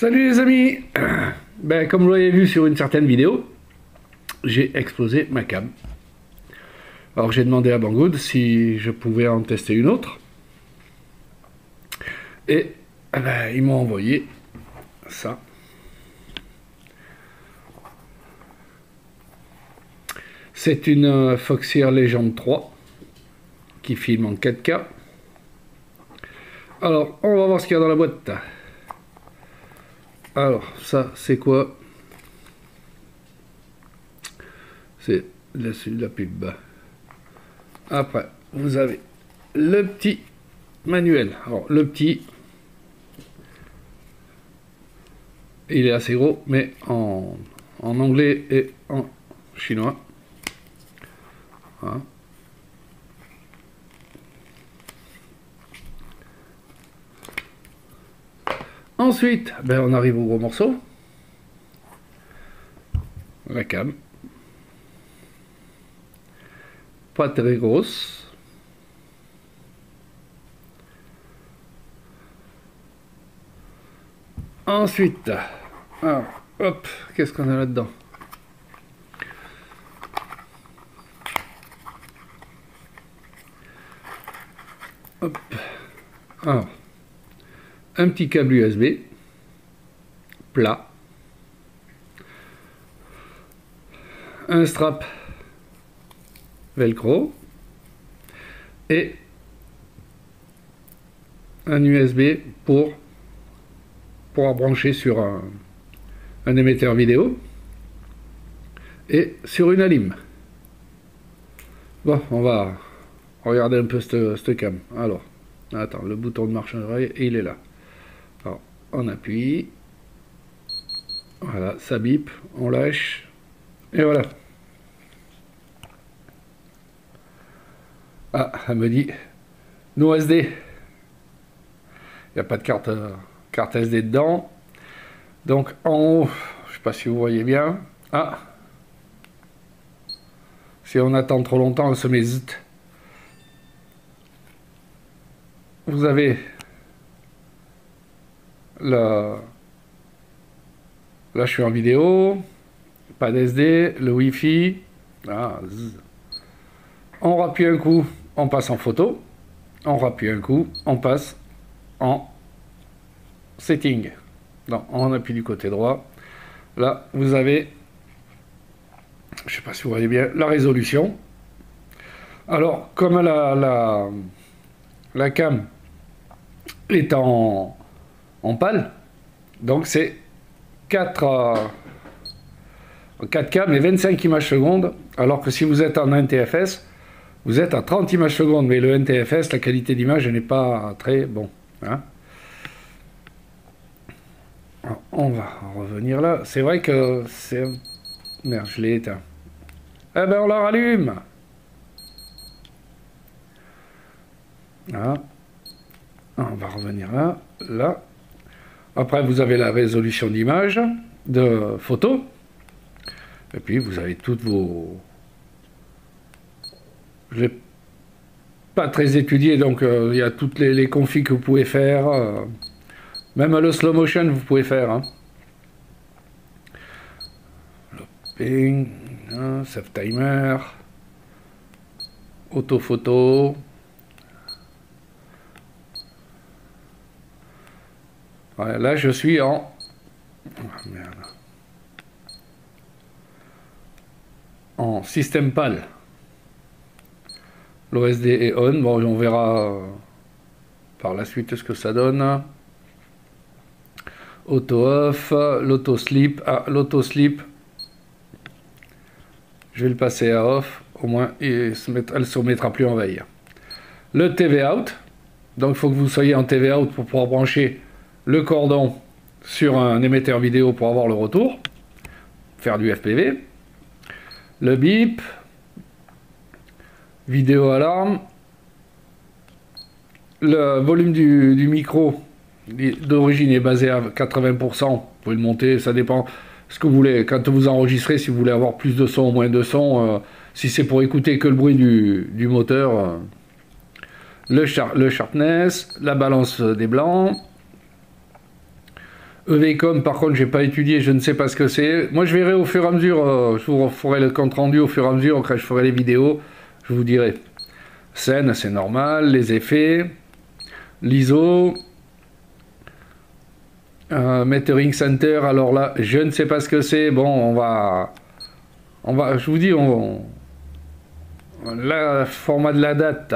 Salut les amis. Ben, comme vous l'avez vu sur une certaine vidéo, j'ai explosé ma cam. Alors j'ai demandé à Banggood si je pouvais en tester une autre. Et ben, ils m'ont envoyé ça. C'est une Foxeer Legend 3 qui filme en 4K. Alors, on va voir ce qu'il y a dans la boîte. Alors, ça, c'est quoi? C'est la pub. Après, vous avez le petit manuel. Alors, le petit, il est assez gros, mais en anglais et en chinois. Voilà. Ensuite, ben, on arrive au gros morceau. La cam. Pas très grosse. Ensuite, alors, hop, qu'est-ce qu'on a là-dedans? Hop. Alors, un petit câble USB plat, un strap velcro et un USB pour pouvoir brancher sur un émetteur vidéo et sur une alim. Bon, on va regarder un peu cette cam. Alors, attends, le bouton de marche arrière, il est là. Alors, on appuie. Voilà, ça bip, on lâche. Et voilà. Ah, elle me dit no SD. Il n'y a pas de carte SD dedans. Donc en haut, je ne sais pas si vous voyez bien. Ah, si on attend trop longtemps, elle se met zut. Vous avez là, je suis en vidéo, pas d'SD, le Wi-Fi. Ah, on rappuie un coup, on passe en photo. On rappuie un coup, on passe en setting. Donc, on appuie du côté droit. Là, vous avez, je ne sais pas si vous voyez bien, la résolution. Alors, comme la cam est en PAL, donc c'est 4K mais 25 images secondes, alors que si vous êtes en NTFS, vous êtes à 30 images secondes, mais le NTFS, la qualité d'image n'est pas très bon. Hein. Alors, on va revenir là. C'est vrai que c'est... Merde, je l'ai éteint. Eh ben, on la rallume. Là. On va revenir là. Là. Après, vous avez la résolution d'image, de photos. Et puis, vous avez toutes vos... Je l'ai pas très étudié, donc il y a toutes les configs que vous pouvez faire. Même le slow motion, vous pouvez faire. Hein. Looping, hein, save timer, autophoto. Ouais, là, je suis en... Oh, merde. En système PAL. L'OSD est on. Bon, on verra par la suite ce que ça donne. Auto off, l'auto sleep. Ah, l'auto sleep. Je vais le passer à off. Au moins, elle se remettra plus en veille. Le TV out. Donc, il faut que vous soyez en TV out pour pouvoir brancher le cordon sur un émetteur vidéo pour avoir le retour. Faire du FPV. Le bip. Vidéo alarme. Le volume du micro d'origine est basé à 80%. Vous pouvez le monter, ça dépend ce que vous voulez. Quand vous enregistrez, si vous voulez avoir plus de son ou moins de son, si c'est pour écouter que le bruit du moteur, le sharpness, la balance des blancs, EVCOM, par contre, j'ai pas étudié, je ne sais pas ce que c'est. Moi, je verrai au fur et à mesure, je vous ferai le compte rendu au fur et à mesure, quand je ferai les vidéos, je vous dirai. Scène, c'est normal, les effets, l'ISO, Metering Center, alors là, je ne sais pas ce que c'est. Bon, je vous dis, le format de la date,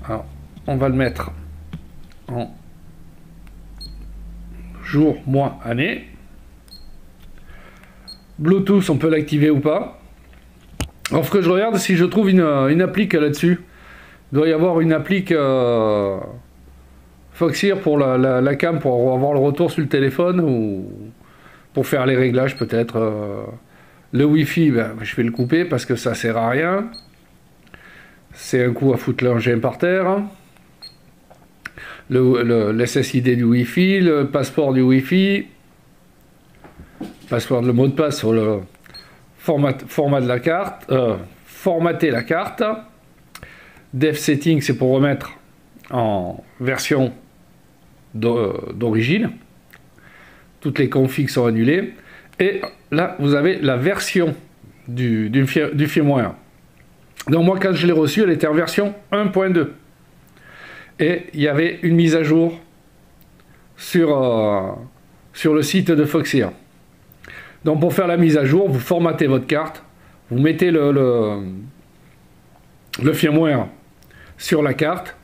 alors, on va le mettre en jour, mois, année. Bluetooth, on peut l'activer ou pas. Alors, ce que je regarde, si je trouve une applique là-dessus. Il doit y avoir une applique Foxeer pour la cam, pour avoir le retour sur le téléphone, ou pour faire les réglages peut-être. Le Wi-Fi, ben, je vais le couper parce que ça sert à rien. C'est un coup à foutre l'engin par terre. Le SSID du Wi-Fi, le passeport du Wi-Fi, le mot de passe sur le format de la carte, formater la carte. Dev Setting, c'est pour remettre en version d'origine. Toutes les configs sont annulées. Et là, vous avez la version du firmware. Donc moi, quand je l'ai reçu, elle était en version 1.2. Et il y avait une mise à jour sur le site de Foxeer. Donc pour faire la mise à jour, vous formatez votre carte, vous mettez le firmware sur la carte,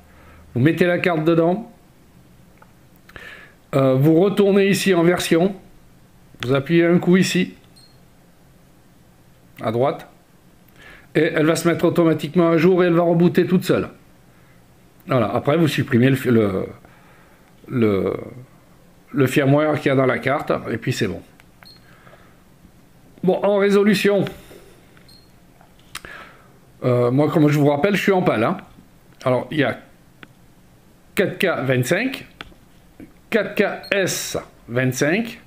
vous mettez la carte dedans, vous retournez ici en version, vous appuyez un coup ici, à droite, et elle va se mettre automatiquement à jour et elle va rebooter toute seule. Voilà, après vous supprimez le firmware qu'il y a dans la carte, et puis c'est bon. Bon, en résolution, moi, comme je vous rappelle, je suis en PAL. Hein. Alors, il y a 4K 25, 4K S25,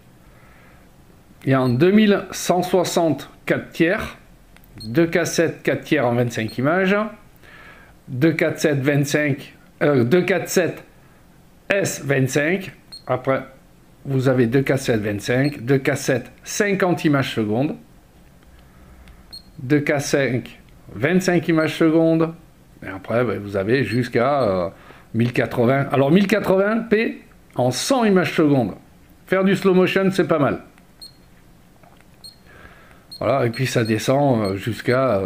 il y a en 2160 4 tiers, 2K7 4 tiers en 25 images, 2K7 S25, après vous avez 2K7 25, 2K7 50 images secondes, 2K5 25 images secondes, et après ben, vous avez jusqu'à 1080. Alors 1080p en 100 images secondes. Faire du slow motion, c'est pas mal. Voilà, et puis ça descend jusqu'à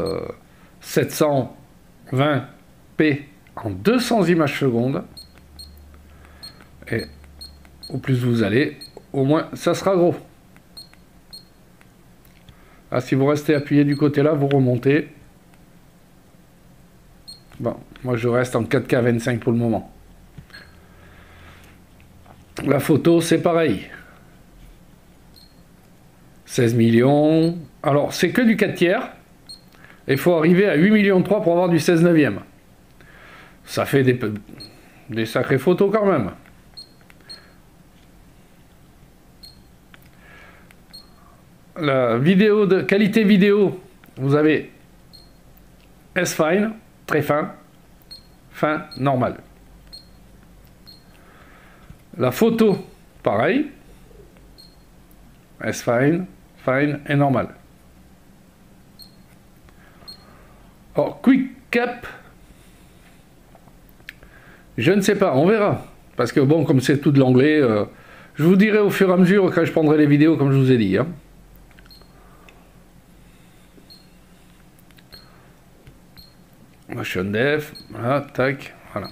720p en 200 images secondes. Et au plus vous allez, au moins ça sera gros. Ah, si vous restez appuyé du côté là, vous remontez. Bon, moi je reste en 4K 25 pour le moment. La photo, c'est pareil. 16 millions. Alors, c'est que du 4 tiers. Il faut arriver à 8 millions 3 pour avoir du 16 neuvième. Ça fait des sacrées photos quand même. La vidéo de qualité vidéo, vous avez S-Fine, très fin, fin, normal. La photo, pareil, S-Fine, fine et normal. Alors, Quick Cap, je ne sais pas, on verra. Parce que bon, comme c'est tout de l'anglais, je vous dirai au fur et à mesure quand je prendrai les vidéos, comme je vous ai dit. Hein. Motion Def, voilà, tac, voilà.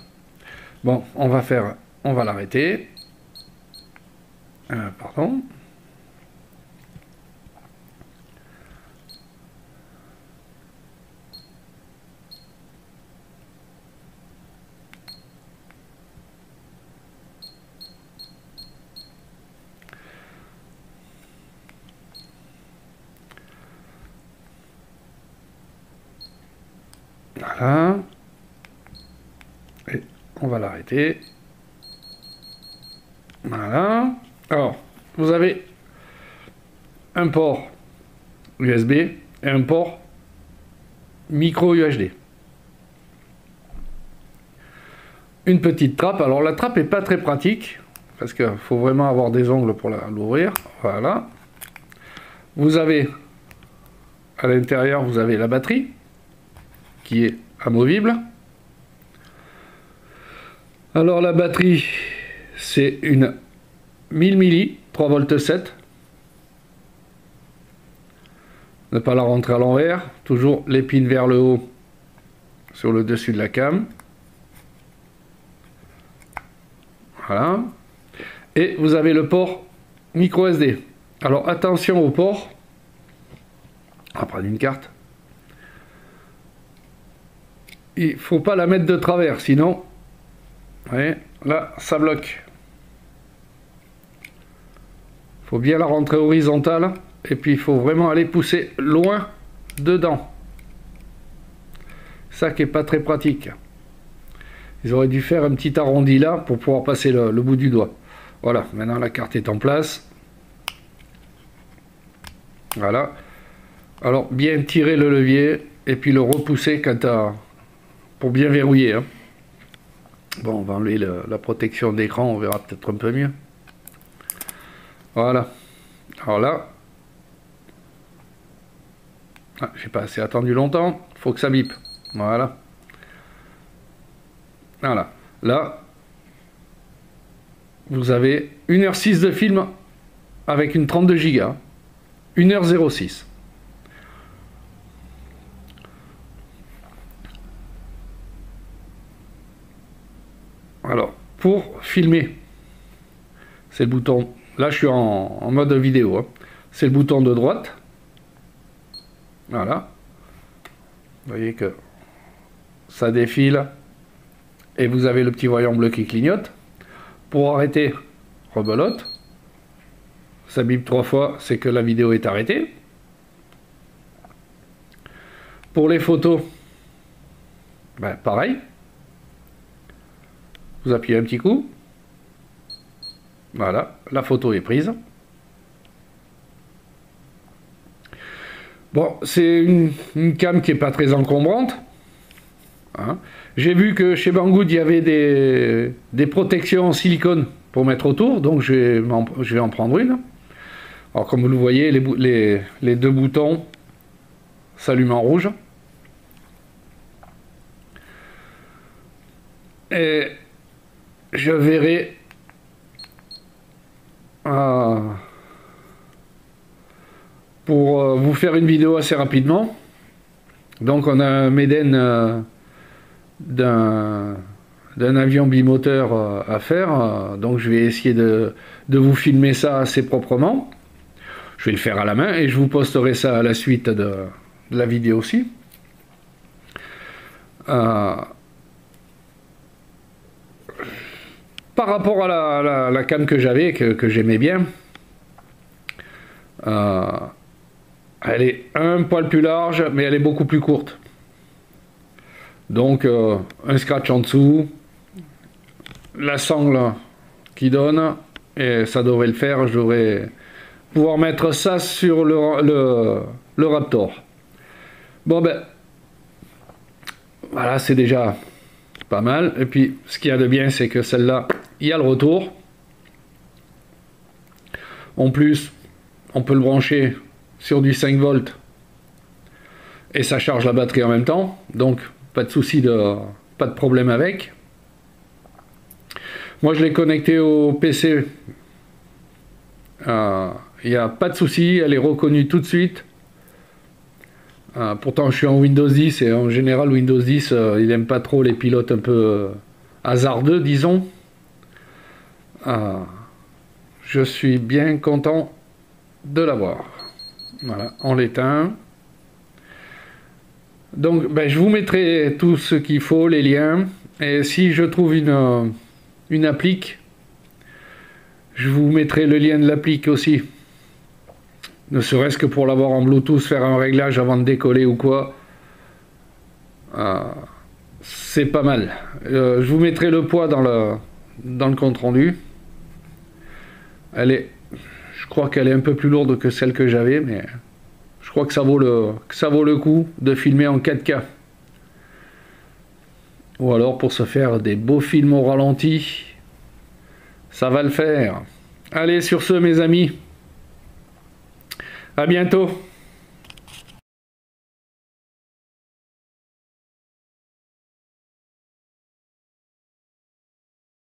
Bon, on va l'arrêter. Pardon. Voilà. Et on va l'arrêter. Voilà. Alors, vous avez un port USB et un port micro UHD. Une petite trappe. Alors, la trappe n'est pas très pratique. parce qu'il faut vraiment avoir des ongles pour l'ouvrir. Voilà. Vous avez, à l'intérieur, vous avez la batterie, qui est amovible. Alors la batterie, c'est une 1000 milli, 3,7 V. Ne pas la rentrer à l'envers, toujours l'épine vers le haut sur le dessus de la cam. Voilà. Et vous avez le port micro SD. Alors attention au port. On va prendre une carte. Il faut pas la mettre de travers, sinon, vous voyez, là, ça bloque. Il faut bien la rentrer horizontale. Et puis il faut vraiment aller pousser loin dedans. Ça qui est pas très pratique. Ils auraient dû faire un petit arrondi là pour pouvoir passer le bout du doigt. Voilà, maintenant la carte est en place. Voilà. Alors bien tirer le levier et puis le repousser pour bien verrouiller. Hein. Bon, on va enlever la protection d'écran, on verra peut-être un peu mieux. Voilà. Alors là, j'ai pas assez attendu longtemps, faut que ça bip. Voilà. Voilà. Là, vous avez 1h06 de film avec une 32 Go. 1h06. Alors, pour filmer, c'est le bouton. Là, je suis en mode vidéo. Hein. C'est le bouton de droite. Voilà. Vous voyez que ça défile. Et vous avez le petit voyant bleu qui clignote. Pour arrêter, rebelote. Ça bip 3 fois, c'est que la vidéo est arrêtée. Pour les photos, ben, pareil. Vous appuyez un petit coup. Voilà, la photo est prise. Bon, c'est une cam qui n'est pas très encombrante. Hein. J'ai vu que chez Banggood, il y avait des protections en silicone pour mettre autour, donc je vais en prendre une. Alors comme vous le voyez, les deux boutons s'allument en rouge. Et je verrai pour vous faire une vidéo assez rapidement. Donc on a un Méden d'un avion bimoteur à faire, donc je vais essayer de vous filmer ça assez proprement. Je vais le faire à la main et je vous posterai ça à la suite de la vidéo aussi. Par rapport à la cam que j'avais, que j'aimais bien, elle est un poil plus large, mais elle est beaucoup plus courte. Donc un scratch en dessous, la sangle qui donne, et ça devrait le faire. Je devrais pouvoir mettre ça sur le Raptor. Bon ben, voilà, c'est déjà pas mal. Et puis ce qu'il y a de bien, c'est que celle-là, il y a le retour. En plus, on peut le brancher sur du 5 volts et ça charge la batterie en même temps, donc pas de souci, pas de problème avec. Moi je l'ai connecté au PC, il n'y a pas de souci, elle est reconnue tout de suite. Pourtant je suis en Windows 10 et en général Windows 10 il n'aime pas trop les pilotes un peu hasardeux, disons. Je suis bien content de l'avoir. Voilà, on l'éteint. Donc ben, je vous mettrai tout ce qu'il faut, les liens, et si je trouve une applique, je vous mettrai le lien de l'applique aussi, ne serait-ce que pour l'avoir en Bluetooth, faire un réglage avant de décoller ou quoi. C'est pas mal. Je vous mettrai le poids dans le compte rendu. Je crois qu'elle est un peu plus lourde que celle que j'avais, mais je crois que ça vaut le coup de filmer en 4K. Ou alors pour se faire des beaux films au ralenti, Ça va le faire. Allez, sur ce, mes amis, à bientôt.